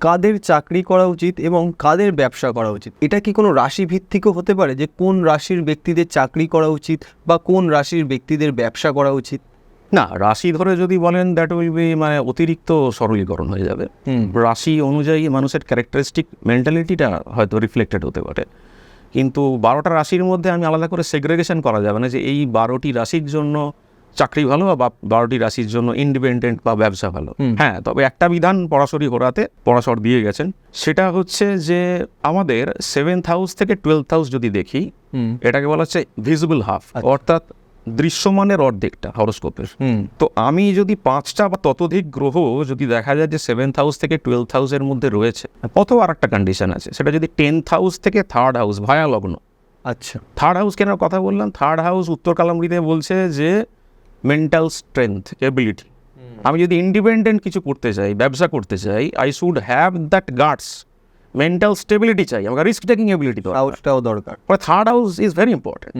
কাদের চাকরি করা উচিত এবং কাদের ব্যবসা করা উচিত? এটা কি কোনো রাশি ভিত্তিকও হতে পারে যে কোন রাশির ব্যক্তিদের চাকরি করা উচিত বা কোন রাশির ব্যক্তিদের ব্যবসা করা উচিত? না, রাশি ধরে যদি বলেন দ্যাট উইল বি মানে অতিরিক্ত সরলীকরণ হয়ে যাবে। রাশি অনুযায়ী মানুষের ক্যারেক্টারিস্টিক মেন্টালিটিটা হয়তো রিফ্লেক্টেড হতে পারে, কিন্তু 12টা রাশির মধ্যে আমি আলাদা করে সেগ্রেগেশন করা যাবে না যে এই 12টি রাশির জন্য চাকরি ভালো বা 12টি রাশির জন্য ইন্ডিপেন্ডেন্ট বা ব্যবসা ভালো। হ্যাঁ, তবে একটা বিধান পরাশরী হোরাতে পরাশর দিয়ে গেছেন, সেটা হচ্ছে যে আমাদের 7th হাউস থেকে 12th হাউস যদি দেখি, এটাকে বলা হচ্ছে ভিজিবল হাফ, অর্থাৎ দৃশ্যমানের অর্ধেকটা হরোস্কোপের। তো আমি যদি 5টা বা ততোধিক গ্রহ যদি দেখা যায় যে 7th হাউস থেকে 12th হাউসের মধ্যে রয়েছে, অথবা আর একটা কন্ডিশন আছে, সেটা যদি 10th হাউস থেকে 3rd হাউস ভায়া লগ্ন। আচ্ছা, 3rd হাউস কেন কথা বললাম? 3rd হাউস উত্তর কালামৃতে বলছে যে মেন্টাল স্ট্রেংথ, এবিলিটি। আমি যদি ইন্ডিপেন্ডেন্ট কিছু করতে চাই, ব্যবসা করতে চাই, I should have that guards, mental stability চাই, আমার রিস্ক টেকিং এবিলিটি হাউসটাও দরকার। 3rd house is very important.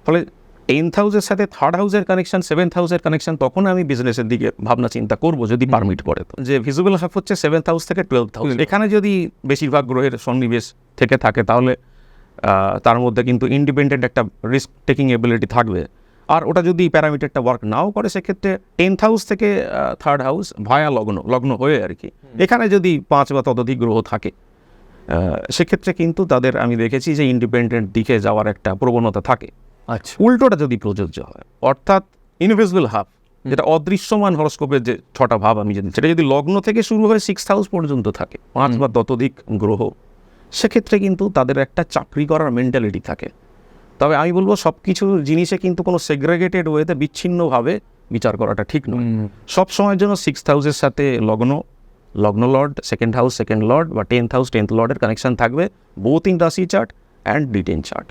ফলে 10th হাউসের সাথে 3rd হাউসের কানেকশন, 7th হাউসের কানেকশন, তখন আমি বিজনেসের দিকে ভাবনা চিন্তা করবো যদি পারমিট করে। তো যে ভিজিবল হাফ হচ্ছে 7th হাউস থেকে 12th হাউস, এখানে যদি বেশিরভাগ গ্রহের সন্নিবেশ থেকে থাকে তাহলে তার মধ্যে কিন্তু ইন্ডিপেন্ডেন্ট একটা রিস্ক টেকিং এবিলিটি থাকবে। আর ওটা যদি প্যারামিটারটা ওয়ার্ক নাও করে, সেক্ষেত্রে 10th হাউস থেকে 3rd হাউস ভায়া লগ্ন হয়ে আর কি, এখানে যদি 5 বা ততোধিক গ্রহ থাকে, সেক্ষেত্রে কিন্তু তাদের আমি দেখেছি যে ইন্ডিপেন্ডেন্ট দিকে যাওয়ার একটা প্রবণতা থাকে। আচ্ছা, উল্টোটা যদি প্রযোজ্য হয়, অর্থাৎ ইনভিজিবল হাফ, যেটা অদৃশ্যমান হরোস্কোপের যে 6টা ভাব আমি যদি, সেটা যদি লগ্ন থেকে শুরু হয়ে 6th হাউস পর্যন্ত থাকে, 5 বা ততোধিক গ্রহ, সেক্ষেত্রে কিন্তু তাদের একটা চাকরি করার মেন্টালিটি থাকে। তবে আমি বলবো সব কিছু জিনিসে কিন্তু কোনো সেগ্রেগেটেড ওয়েতে বিচ্ছিন্নভাবে বিচার করাটা ঠিক নয়। সব সময়ের জন্য 6th হাউসের সাথে লগ্ন Lord, 2nd house 2nd Lord বা 10th হাউস 10th লর্ডের কানেকশন থাকবে, বোথ ইন রাশি চার্ট অ্যান্ড ডিটেন চার্ট।